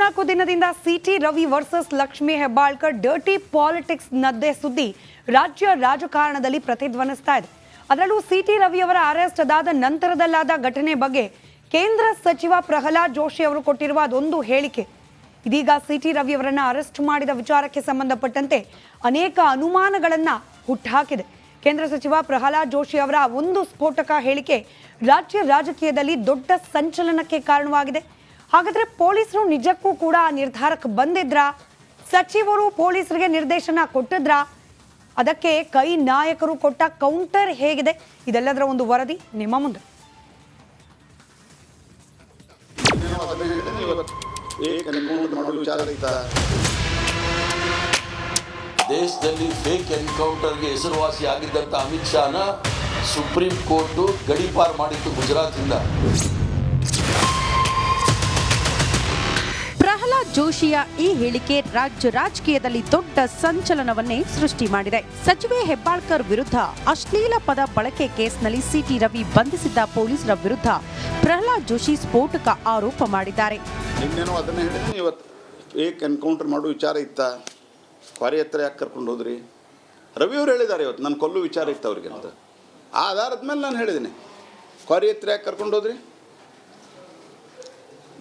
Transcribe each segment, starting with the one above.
ಮೂರ್ನಾಲ್ಕು ದಿನದಿಂದ CT Ravi versus Lakshmi Hebbalkar dirty politics ನದ್ದೆ ಸುದ್ದಿ ರಾಜ್ಯ ರಾಜಕಾರಣದಲ್ಲಿ ಪ್ರತಿಧ್ವನಿಸ್ತಾ ಇದೆ. ಅದರಲ್ಲೂ ಸಿಟಿ ರವಿ ಅವರ ಅರೆಸ್ಟ್ ಅದಾದ ನಂತರದಲ್ಲಾದ ಘಟನೆ ಬಗ್ಗೆ ಕೇಂದ್ರ ಸಚಿವ ಪ್ರಹ್ಲಾದ್ ಜೋಶಿ ಅವರು ಕೊಟ್ಟಿರುವ ಅದೊಂದು ಹೇಳಿಕೆ ಇದೀಗ ಸಿಟಿ ರವಿ ಅವರನ್ನು ಅರೆಸ್ಟ್ ಮಾಡಿದ ವಿಚಾರಕ್ಕೆ ಸಂಬಂಧಪಟ್ಟಂತೆ ಅನೇಕ ಅನುಮಾನಗಳನ್ನು ಹುಟ್ಟುಹಾಕಿದೆ. ಕೇಂದ್ರ ಸಚಿವ ಪ್ರಹ್ಲಾದ್ ಜೋಶಿ ಅವರ ಒಂದು ಸ್ಫೋಟಕ ಹೇಳಿಕೆ ರಾಜ್ಯ ರಾಜಕೀಯದಲ್ಲಿ ದೊಡ್ಡ ಸಂಚಲನಕ್ಕೆ ಕಾರಣವಾಗಿದೆ. ಹಾಗಾದ್ರೆ ಪೊಲೀಸರು ನಿಜಕ್ಕೂ ಕೂಡ ಆ ನಿರ್ಧಾರಕ್ಕೆ ಬಂದಿದ್ರಾ? ಸಚಿವರು ಪೊಲೀಸರಿಗೆ ನಿರ್ದೇಶನ ಕೊಟ್ಟಿದ್ರಾ? ಅದಕ್ಕೆ ಕೈ ನಾಯಕರು ಕೊಟ್ಟ ಕೌಂಟರ್ ಹೇಗಿದೆ? ಇದೆಲ್ಲದರ ಒಂದು ವರದಿ ನಿಮ್ಮ ಮುಂದೆ. ದೇಶದಲ್ಲಿ ಫೇಕ್ ಎನ್ಕೌಂಟರ್ಗೆ ಹೆಸರುವಾಸಿ ಆಗಿದ್ದಂಥ ಅಮಿತ್ ಶಾನ ಸುಪ್ರೀಂ ಕೋರ್ಟ್ ಗಡೀಪಾರು ಮಾಡಿತ್ತು ಗುಜರಾತಿಂದ. ಪ್ರಹ್ಲಾದ್ ಜೋಶಿಯ ಈ ಹೇಳಿಕೆ ರಾಜ್ಯ ರಾಜಕೀಯದಲ್ಲಿ ದೊಡ್ಡ ಸಂಚಲನವನ್ನೇ ಸೃಷ್ಟಿ ಮಾಡಿದೆ. ಸಚಿವೆ ಹೆಬ್ಬಾಳ್ಕರ್ ವಿರುದ್ಧ ಅಶ್ಲೀಲ ಪದ ಬಳಕೆ ಕೇಸ್ನಲ್ಲಿ ಸಿಟಿ ರವಿ ಬಂಧಿಸಿದ್ದ ಪೊಲೀಸರ ವಿರುದ್ಧ ಪ್ರಹ್ಲಾದ್ ಜೋಶಿ ಸ್ಫೋಟಕ ಆರೋಪ ಮಾಡಿದ್ದಾರೆ. ನಿನ್ನೇನೋ ಅದನ್ನ ಹೇಳಿದ್ರೆ ಇವತ್ತು ಫೇಕ್ ಎನ್ಕೌಂಟರ್ ಮಾಡೋ ವಿಚಾರ ಇತ್ತ, ಕ್ವಾರಿ ಹತ್ರ ಯಾಕೆ ಕರ್ಕೊಂಡು ಹೋದ್ರಿ? ರವಿಯವರು ಹೇಳಿದ್ದಾರೆ ಇವತ್ತು ನನ್ನ ಕೊಲ್ಲು ವಿಚಾರ ಇತ್ತು ಅವ್ರಿಗೆ ಅಂತ. ಆ ಆಧಾರದ ಮೇಲೆ ನಾನು ಹೇಳಿದ್ದೀನಿ, ಕ್ವಾರಿ ಹತ್ರ ಯಾಕೆ ಕರ್ಕೊಂಡು ಹೋದ್ರಿ?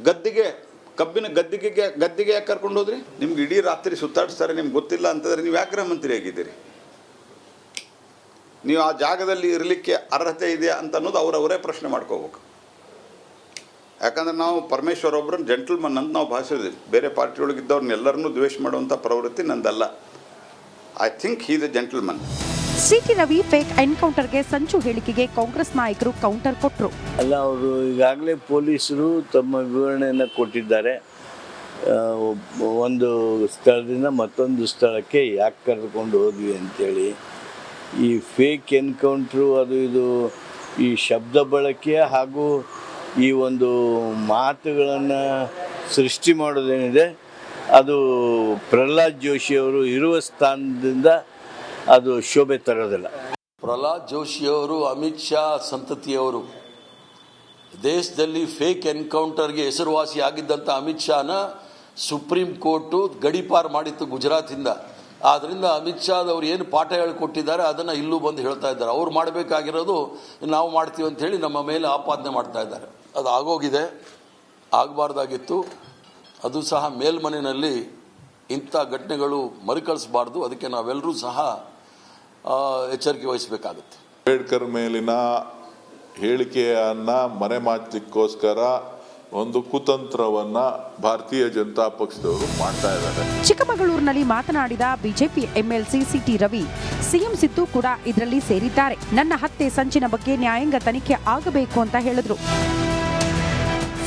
ಗದ್ದಿಗೆ ಯಾಕೆ ಕರ್ಕೊಂಡು ಹೋದ್ರಿ? ನಿಮ್ಗೆ ಇಡೀ ರಾತ್ರಿ ಸುತ್ತಾಡಿಸ್ತಾರೆ, ನಿಮ್ಗೆ ಗೊತ್ತಿಲ್ಲ ಅಂತಂದರೆ ನೀವು ಯಾಕೆ ಗೃಹ ಮಂತ್ರಿ ಆಗಿದ್ದೀರಿ? ನೀವು ಆ ಜಾಗದಲ್ಲಿ ಇರಲಿಕ್ಕೆ ಅರ್ಹತೆ ಇದೆಯಾ ಅಂತ ಅನ್ನೋದು ಅವರವರೇ ಪ್ರಶ್ನೆ ಮಾಡ್ಕೋಬೇಕು. ಯಾಕಂದ್ರೆ ನಾವು ಪರಮೇಶ್ವರ್ ಒಬ್ಬರನ್ನ ಜೆಂಟಲ್ಮನ್ ಅಂತ ನಾವು ಭಾಷಿದ್ವಿ. ಬೇರೆ ಪಾರ್ಟಿ ಒಳಗಿದ್ದವ್ರನ್ನೆಲ್ಲರನ್ನೂ ದ್ವೇಷ ಮಾಡುವಂಥ ಪ್ರವೃತ್ತಿ ನಂದಲ್ಲ. I think he is a gentleman. CT Ravi fake ಎನ್ಕೌಂಟರ್ಗೆ ಸಂಚು ಹೇಳಿಕೆಗೆ ಕಾಂಗ್ರೆಸ್ ನಾಯಕರು ಕೌಂಟರ್ ಕೊಟ್ಟರು. ಅಲ್ಲ, ಅವರು ಈಗಾಗಲೇ ಪೊಲೀಸರು ತಮ್ಮ ವಿವರಣೆಯನ್ನು ಕೊಟ್ಟಿದ್ದಾರೆ. ಒಂದು ಸ್ಥಳದಿಂದ ಮತ್ತೊಂದು ಸ್ಥಳಕ್ಕೆ ಯಾಕೆ ಕರೆದುಕೊಂಡು ಹೋದ್ವಿ ಅಂತೇಳಿ. ಈ ಫೇಕ್ ಎನ್ಕೌಂಟ್ರು ಅದು ಇದು ಈ ಶಬ್ದ ಬಳಕೆ ಹಾಗೂ ಈ ಒಂದು ಮಾತುಗಳನ್ನು ಸೃಷ್ಟಿ ಮಾಡೋದೇನಿದೆ ಅದು ಪ್ರಹ್ಲಾದ್ ಜೋಶಿಯವರು ಇರುವ ಸ್ಥಾನದಿಂದ ಅದು ಶೋಭೆ ತರೋದಿಲ್ಲ. ಪ್ರಹ್ಲಾದ್ ಜೋಶಿಯವರು ಅಮಿತ್ ಶಾ ಸಂತತಿಯವರು. ದೇಶದಲ್ಲಿ ಫೇಕ್ ಎನ್ಕೌಂಟರ್ಗೆ ಹೆಸರುವಾಸಿ ಆಗಿದ್ದಂಥ ಅಮಿತ್ ಶಾನ ಸುಪ್ರೀಂ ಕೋರ್ಟು ಗಡೀಪಾರು ಮಾಡಿತ್ತು ಗುಜರಾತಿಂದ. ಆದ್ದರಿಂದ ಅಮಿತ್ ಶಾದವ್ರು ಏನು ಪಾಠ ಹೇಳಿಕೊಟ್ಟಿದ್ದಾರೆ ಅದನ್ನು ಇಲ್ಲೂ ಬಂದು ಹೇಳ್ತಾ ಇದ್ದಾರೆ. ಅವ್ರು ಮಾಡಬೇಕಾಗಿರೋದು ನಾವು ಮಾಡ್ತೀವಿ ಅಂತ ಹೇಳಿ ನಮ್ಮ ಮೇಲೆ ಆಪಾದನೆ ಮಾಡ್ತಾ ಇದ್ದಾರೆ. ಅದು ಆಗೋಗಿದೆ, ಆಗಬಾರ್ದಾಗಿತ್ತು. ಅದು ಸಹ ಮೇಲ್ಮನೆಯಲ್ಲಿ ಇಂಥ ಘಟನೆಗಳು ಮರುಕಳಿಸಬಾರ್ದು. ಅದಕ್ಕೆ ನಾವೆಲ್ಲರೂ ಸಹ ಎಚ್ಚರಿಕೆ ವಹಿಸಬೇಕಾಗುತ್ತೆ. ಅಂಬೇಡ್ಕರ್ ಮೇಲಿನ ಹೇಳಿಕೆಯನ್ನ ಮರೆಮಾಚಲಿಕ್ಕೋಸ್ಕರ ಒಂದು ಕುತಂತ್ರವನ್ನ ಭಾರತೀಯ ಜನತಾ ಪಕ್ಷದವರು ಮಾಡ್ತಾ ಇದ್ದಾರೆ. ಚಿಕ್ಕಮಗಳೂರಿನಲ್ಲಿ ಮಾತನಾಡಿದ BJP MLC city Ravi, CM Siddu ಕೂಡ ಇದರಲ್ಲಿ ಸೇರಿದ್ದಾರೆ. ನನ್ನ ಹತ್ಯೆ ಸಂಚಿನ ಬಗ್ಗೆ ನ್ಯಾಯಾಂಗ ತನಿಖೆ ಆಗಬೇಕು ಅಂತ ಹೇಳಿದ್ರು.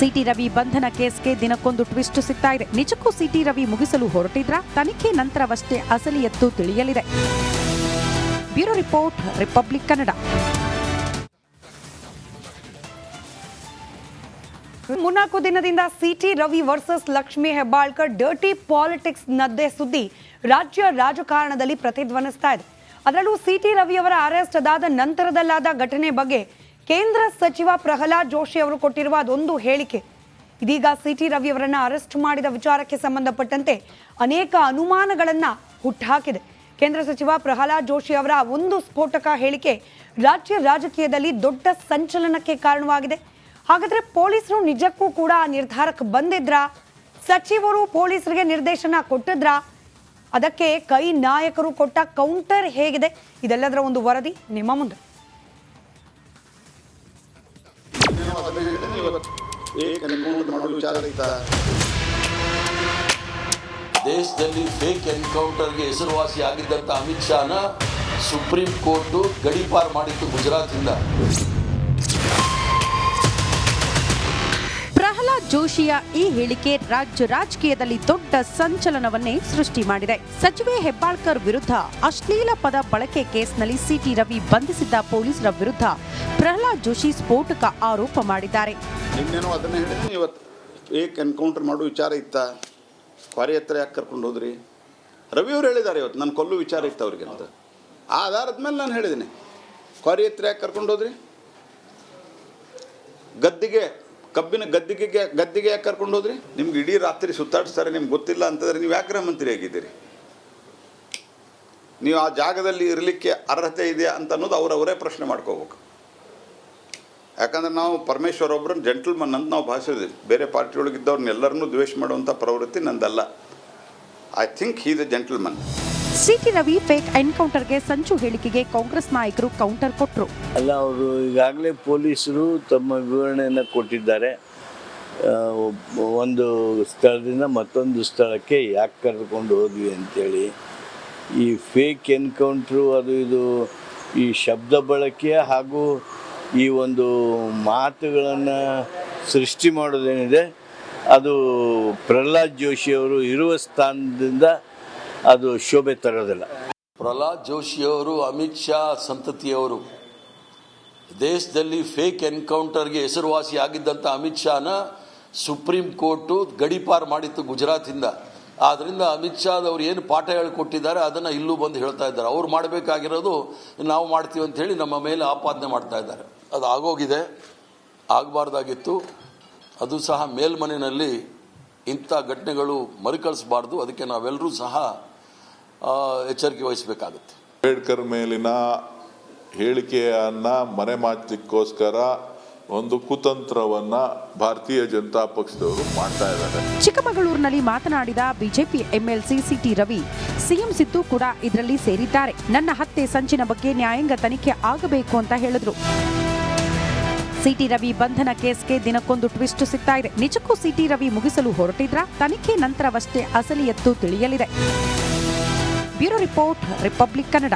ಸಿಟಿ ರವಿ ಬಂಧನ ಕೇಸ್ಗೆ ದಿನಕ್ಕೊಂದು ಟ್ವಿಸ್ಟ್ ಸಿಗ್ತಾ ಇದೆ. ನಿಜಕ್ಕೂ ಸಿಟಿ ರವಿ ಮುಗಿಸಲು ಹೊರಟಿದ್ರ? ತನಿಖೆ ನಂತರವಷ್ಟೇ ಅಸಲಿಯತ್ತು ತಿಳಿಯಲಿದೆ. Bureau report, Republic Kannada. ಮೂರ್ನಾಲ್ಕು ದಿನದಿಂದ CT Ravi versus Lakshmi Hebbalkar dirty politics ನದ್ದೆ ಸುದ್ದಿ ರಾಜ್ಯ ರಾಜಕಾರಣದಲ್ಲಿ ಪ್ರತಿಧ್ವನಿಸ್ತಾ ಇದೆ. ಅದರಲ್ಲೂ ಸಿಟಿ ರವಿ ಅವರ ಅರೆಸ್ಟ್ ಅದಾದ ನಂತರದಲ್ಲಾದ ಘಟನೆ ಬಗ್ಗೆ ಕೇಂದ್ರ ಸಚಿವ ಪ್ರಹ್ಲಾದ್ ಜೋಶಿ ಅವರು ಕೊಟ್ಟಿರುವ ಅದೊಂದು ಹೇಳಿಕೆ ಇದೀಗ ಸಿಟಿ ರವಿ ಅವರನ್ನು ಅರೆಸ್ಟ್ ಮಾಡಿದ ವಿಚಾರಕ್ಕೆ ಸಂಬಂಧಪಟ್ಟಂತೆ ಅನೇಕ ಅನುಮಾನಗಳನ್ನು ಹುಟ್ಟುಹಾಕಿದೆ. ಕೇಂದ್ರ ಸಚಿವ ಪ್ರಹ್ಲಾದ್ ಜೋಶಿ ಅವರ ಒಂದು ಸ್ಫೋಟಕ ಹೇಳಿಕೆ ರಾಜ್ಯ ರಾಜಕೀಯದಲ್ಲಿ ದೊಡ್ಡ ಸಂಚಲನಕ್ಕೆ ಕಾರಣವಾಗಿದೆ. ಹಾಗಾದ್ರೆ ಪೊಲೀಸರು ನಿಜಕ್ಕೂ ಕೂಡ ಆ ನಿರ್ಧಾರಕ್ಕೆ ಬಂದಿದ್ರಾ? ಸಚಿವರು ಪೊಲೀಸರಿಗೆ ನಿರ್ದೇಶನ ಕೊಟ್ಟಿದ್ರಾ? ಅದಕ್ಕೆ ಕೈ ನಾಯಕರು ಕೊಟ್ಟ ಕೌಂಟರ್ ಹೇಗಿದೆ? ಇದೆಲ್ಲದರ ಒಂದು ವರದಿ ನಿಮ್ಮ ಮುಂದೆ. ದೇಶದಲ್ಲಿ ಫೇಕ್ ಎನ್ಕೌಂಟರ್ಗೆ ಹೆಸರುವಾಸಿ ಆಗಿದ್ದಂಥ ಅಮಿತ್ ಶಾನ ಸುಪ್ರೀಂ ಕೋರ್ಟ್ ಗಡೀಪಾರು ಮಾಡಿತ್ತು ಗುಜರಾತಿಂದ. ಪ್ರಹ್ಲಾದ್ ಜೋಶಿಯ ಈ ಹೇಳಿಕೆ ರಾಜ್ಯ ರಾಜಕೀಯದಲ್ಲಿ ದೊಡ್ಡ ಸಂಚಲನವನ್ನೇ ಸೃಷ್ಟಿ ಮಾಡಿದೆ. ಸಚಿವೆ ಹೆಬ್ಬಾಳ್ಕರ್ ವಿರುದ್ಧ ಅಶ್ಲೀಲ ಪದ ಬಳಕೆ ಕೇಸ್ನಲ್ಲಿ ಸಿಟಿ ರವಿ ಬಂಧಿಸಿದ್ದ ಪೊಲೀಸರ ವಿರುದ್ಧ ಪ್ರಹ್ಲಾದ್ ಜೋಶಿ ಸ್ಫೋಟಕ ಆರೋಪ ಮಾಡಿದ್ದಾರೆ. ನಿನ್ನೇನೋ ಅದನ್ನ ಹೇಳಿದ್ರೆ ಇವತ್ತು ಫೇಕ್ ಎನ್ಕೌಂಟರ್ ಮಾಡೋ ವಿಚಾರ ಇತ್ತ, ಕ್ವಾರಿ ಹತ್ರ ಯಾಕೆ ಕರ್ಕೊಂಡು ಹೋದ್ರಿ? ರವಿಯವರು ಹೇಳಿದ್ದಾರೆ ಇವತ್ತು ನನ್ನ ಕೊಲ್ಲು ವಿಚಾರ ಇತ್ತು ಅವ್ರಿಗೆ ಅಂತ. ಆ ಆಧಾರದ ಮೇಲೆ ನಾನು ಹೇಳಿದ್ದೀನಿ, ಕ್ವಾರಿ ಹತ್ರ ಯಾಕೆ ಕರ್ಕೊಂಡು ಹೋದ್ರಿ? ಕಬ್ಬಿನ ಗದ್ದಿಗೆ ಯಾಕೆ ಕರ್ಕೊಂಡು ಹೋದ್ರಿ? ನಿಮ್ಗೆ ಇಡೀ ರಾತ್ರಿ ಸುತ್ತಾಡಿಸ್ತಾರೆ, ನಿಮ್ಗೆ ಗೊತ್ತಿಲ್ಲ ಅಂತಂದರೆ ನೀವು ಯಾಕೆ ಗೃಹ ಮಂತ್ರಿ ಆಗಿದ್ದೀರಿ? ನೀವು ಆ ಜಾಗದಲ್ಲಿ ಇರಲಿಕ್ಕೆ ಅರ್ಹತೆ ಇದೆಯಾ ಅಂತ ಅನ್ನೋದು ಅವರವರೇ ಪ್ರಶ್ನೆ ಮಾಡ್ಕೋಬೇಕು. ಯಾಕಂದರೆ ನಾವು ಪರಮೇಶ್ವರ್ ಒಬ್ಬರನ್ನ ಜೆಂಟಲ್ಮನ್ ಅಂತ ನಾವು ಭಾಷಿದ್ವಿ. ಬೇರೆ ಪಾರ್ಟಿಯೊಳಗಿದ್ದವ್ರನ್ನೆಲ್ಲರನ್ನೂ ದ್ವೇಷ ಮಾಡುವಂಥ ಪ್ರವೃತ್ತಿ ನಂದಲ್ಲ. I think he the gentleman. CT Ravi fake ಎನ್ಕೌಂಟರ್ಗೆ ಸಂಚು ಹೇಳಿಕೆಗೆ ಕಾಂಗ್ರೆಸ್ ನಾಯಕರು ಕೌಂಟರ್ ಕೊಟ್ಟರು. ಅಲ್ಲ, ಅವರು ಈಗಾಗಲೇ ಪೊಲೀಸರು ತಮ್ಮ ವಿವರಣೆಯನ್ನು ಕೊಟ್ಟಿದ್ದಾರೆ. ಒಂದು ಸ್ಥಳದಿಂದ ಮತ್ತೊಂದು ಸ್ಥಳಕ್ಕೆ ಯಾಕೆ ಕರೆದುಕೊಂಡು ಹೋದ್ವಿ ಅಂತೇಳಿ. ಈ ಫೇಕ್ ಎನ್ಕೌಂಟ್ರು ಅದು ಇದು ಈ ಶಬ್ದ ಬಳಕೆ ಹಾಗೂ ಈ ಒಂದು ಮಾತುಗಳನ್ನು ಸೃಷ್ಟಿ ಮಾಡೋದೇನಿದೆ ಅದು ಪ್ರಹ್ಲಾದ್ ಜೋಶಿಯವರು ಇರುವ ಸ್ಥಾನದಿಂದ ಅದು ಶೋಭೆ ತರೋದಿಲ್ಲ. ಪ್ರಹ್ಲಾದ್ ಜೋಶಿಯವರು, ಅಮಿತ್ ಶಾ ಸಂತತಿಯವರು ದೇಶದಲ್ಲಿ ಫೇಕ್ ಎನ್ಕೌಂಟರ್ಗೆ ಹೆಸರುವಾಸಿ ಆಗಿದ್ದಂಥ ಅಮಿತ್ ಶಾನ ಸುಪ್ರೀಂ ಕೋರ್ಟು ಗಡೀಪಾರು ಮಾಡಿತ್ತು ಗುಜರಾತಿಂದ. ಆದ್ದರಿಂದ ಅಮಿತ್ ಶಾದವ್ರು ಏನು ಪಾಠ ಹೇಳಿಕೊಟ್ಟಿದ್ದಾರೆ ಅದನ್ನು ಇಲ್ಲೂ ಬಂದು ಹೇಳ್ತಾ ಇದ್ದಾರೆ. ಅವ್ರು ಮಾಡಬೇಕಾಗಿರೋದು ನಾವು ಮಾಡ್ತೀವಿ ಅಂತ ಹೇಳಿ ನಮ್ಮ ಮೇಲೆ ಆಪಾದನೆ ಮಾಡ್ತಾ ಇದ್ದಾರೆ. ಅದು ಆಗೋಗಿದೆ, ಆಗಬಾರ್ದಾಗಿತ್ತು. ಅದು ಸಹ ಮೇಲ್ಮನೆಯಲ್ಲಿ ಇಂಥ ಘಟನೆಗಳು ಮರುಕಳಿಸಬಾರ್ದು. ಅದಕ್ಕೆ ನಾವೆಲ್ಲರೂ ಸಹ ಎಚ್ಚರಿಕೆ ವಹಿಸಬೇಕಾಗುತ್ತೆ. ಅಂಬೇಡ್ಕರ್ ಮೇಲಿನ ಹೇಳಿಕೆಯನ್ನ ಮರೆಮಾಚಲಿಕ್ಕೋಸ್ಕರ ಒಂದು ಕುತಂತ್ರವನ್ನ ಭಾರತೀಯ ಜನತಾ ಪಕ್ಷದವರು ಮಾಡ್ತಾ ಇದ್ದಾರೆ. ಚಿಕ್ಕಮಗಳೂರಿನಲ್ಲಿ ಮಾತನಾಡಿದ BJP MLC city Ravi, CM Siddu ಕೂಡ ಇದರಲ್ಲಿ ಸೇರಿದ್ದಾರೆ. ನನ್ನ ಹತ್ಯೆ ಸಂಚಿನ ಬಗ್ಗೆ ನ್ಯಾಯಾಂಗ ತನಿಖೆ ಆಗಬೇಕು ಅಂತ ಹೇಳಿದ್ರು. ಸಿಟಿ ರವಿ ಬಂಧನ ಕೇಸ್ಗೆ ದಿನಕ್ಕೊಂದು ಟ್ವಿಸ್ಟ್ ಸಿಗ್ತಾ ಇದೆ. ನಿಜಕ್ಕೂ ಸಿಟಿ ರವಿ ಮುಗಿಸಲು ಹೊರಟಿದ್ರಾ? ತನಿಖೆ ನಂತರವಷ್ಟೇ ಅಸಲಿ ಎತ್ತು ತಿಳಿಯಲಿದೆ. Bureau report, Republic Kannada.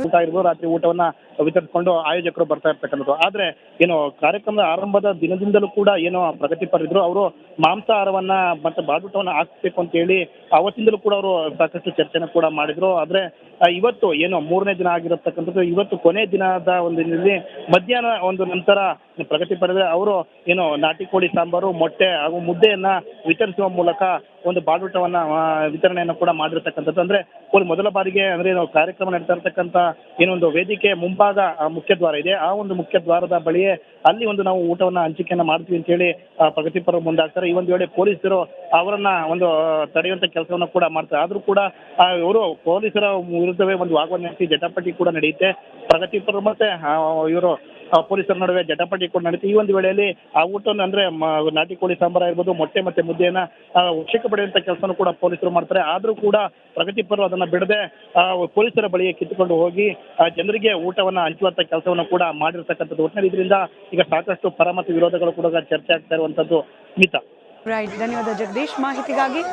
ಊಟ ಇರ್ಬೋದು, ರಾತ್ರಿ ಊಟವನ್ನ ವಿತರಿಸಿಕೊಂಡು ಆಯೋಜಕರು ಬರ್ತಾ ಇರ್ತಕ್ಕಂಥದ್ದು. ಆದ್ರೆ ಏನು ಕಾರ್ಯಕ್ರಮದ ಆರಂಭದ ದಿನದಿಂದಲೂ ಕೂಡ ಏನೋ ಪ್ರಗತಿಪರಿದ್ರು ಅವರು ಮಾಂಸಾಹಾರವನ್ನ ಮತ್ತೆ ಬಾಡೂಟವನ್ನ ಹಾಕ್ಬೇಕು ಅಂತ ಹೇಳಿ ಅವತ್ತಿಂದಲೂ ಕೂಡ ಅವರು ಸಾಕಷ್ಟು ಚರ್ಚೆನ ಕೂಡ ಮಾಡಿದ್ರು. ಆದ್ರೆ ಇವತ್ತು ಏನು 3ನೇ ದಿನ ಆಗಿರತಕ್ಕಂಥದ್ದು, ಇವತ್ತು ಕೊನೆ ದಿನದ ಒಂದು ದಿನದಲ್ಲಿ ಮಧ್ಯಾಹ್ನ ಒಂದು ನಂತರ ಪ್ರಗತಿಪರಿದ್ರೆ ಅವರು ಏನು ನಾಟಿ ಕೋಳಿ ಸಾಂಬಾರು, ಮೊಟ್ಟೆ ಹಾಗೂ ಮುದ್ದೆಯನ್ನ ವಿತರಿಸುವ ಮೂಲಕ ಒಂದು ಬಾಡೂಟವನ್ನ ವಿತರಣೆಯನ್ನು ಕೂಡ ಮಾಡಿರ್ತಕ್ಕಂಥದ್ದು. ಅಂದ್ರೆ ಮೊದಲ ಬಾರಿಗೆ ಅಂದ್ರೆ ಕಾರ್ಯಕ್ರಮ ನಡೀತಾ ಇರ್ತಕ್ಕಂಥ ಏನೊಂದು ವೇದಿಕೆ ಮುಂಭಾಗ ಮುಖ್ಯ ದ್ವಾರ ಇದೆ. ಆ ಒಂದು ಮುಖ್ಯ ದ್ವಾರದ ಬಳಿಯೇ ಅಲ್ಲಿ ಒಂದು ನಾವು ಊಟವನ್ನ ಹಂಚಿಕೆಯನ್ನ ಮಾಡ್ತೀವಿ ಅಂತ ಹೇಳಿ ಪ್ರಗತಿಪರರು ಮುಂದಾಗ್ತಾರೆ. ಈ ಒಂದು ವೇಳೆ ಪೊಲೀಸರು ಅವರನ್ನ ಒಂದು ತಡೆಯುವಂತ ಕೆಲಸವನ್ನ ಕೂಡ ಮಾಡ್ತಾರೆ. ಆದ್ರೂ ಕೂಡ ಇವರು ಪೊಲೀಸರ ವಿರುದ್ಧವೇ ಒಂದು ವಾಗ್ವಾದ ನಡೆಸಿ ಜಟಾಪಟಿ ಕೂಡ ನಡೆಯುತ್ತೆ. ಪ್ರಗತಿಪರರು ಮತ್ತೆ ಇವರು ಪೊಲೀಸರ ನಡುವೆ ಜಟಾಪಟಿ ಕೂಡ ನಡೆಯುತ್ತೆ. ಈ ಒಂದು ವೇಳೆಯಲ್ಲಿ ಆ ಊಟವನ್ನು ಅಂದ್ರೆ ನಾಟಿ ಕೋಳಿ ಸಾಂಬಾರ ಇರ್ಬೋದು, ಮೊಟ್ಟೆ ಮತ್ತೆ ಮುದ್ದೆಯನ್ನ ವಶಕ್ಕೆ ಪಡೆಯುವಂತ ಕೆಲಸವನ್ನು ಕೂಡ ಪೊಲೀಸರು ಮಾಡ್ತಾರೆ. ಆದ್ರೂ ಕೂಡ ಪ್ರಗತಿಪರರು ಅದನ್ನ ಬಿಡದೆ ಪೊಲೀಸರ ಬಳಿಗೆ ಕಿತ್ತುಕೊಂಡು ಹೋಗಿ ಜನರಿಗೆ ಊಟವನ್ನ ಹಂಚುವಂತ ಕೆಲಸವನ್ನು ಕೂಡ ಮಾಡಿರ್ತಕ್ಕಂಥದ್ದು. ಒಟ್ಟಿನಲ್ಲಿ ಇದರಿಂದ ಈಗ ಸಾಕಷ್ಟು ಪರ ಮತ್ತು ವಿರೋಧಗಳು ಕೂಡ ಚರ್ಚೆ ಆಗ್ತಾ ಇರುವಂತದ್ದು. ಸ್ಮಿತಾ. ರೈಟ್, ಧನ್ಯವಾದ ಜಗದೀಶ್ ಮಾಹಿತಿಗಾಗಿ.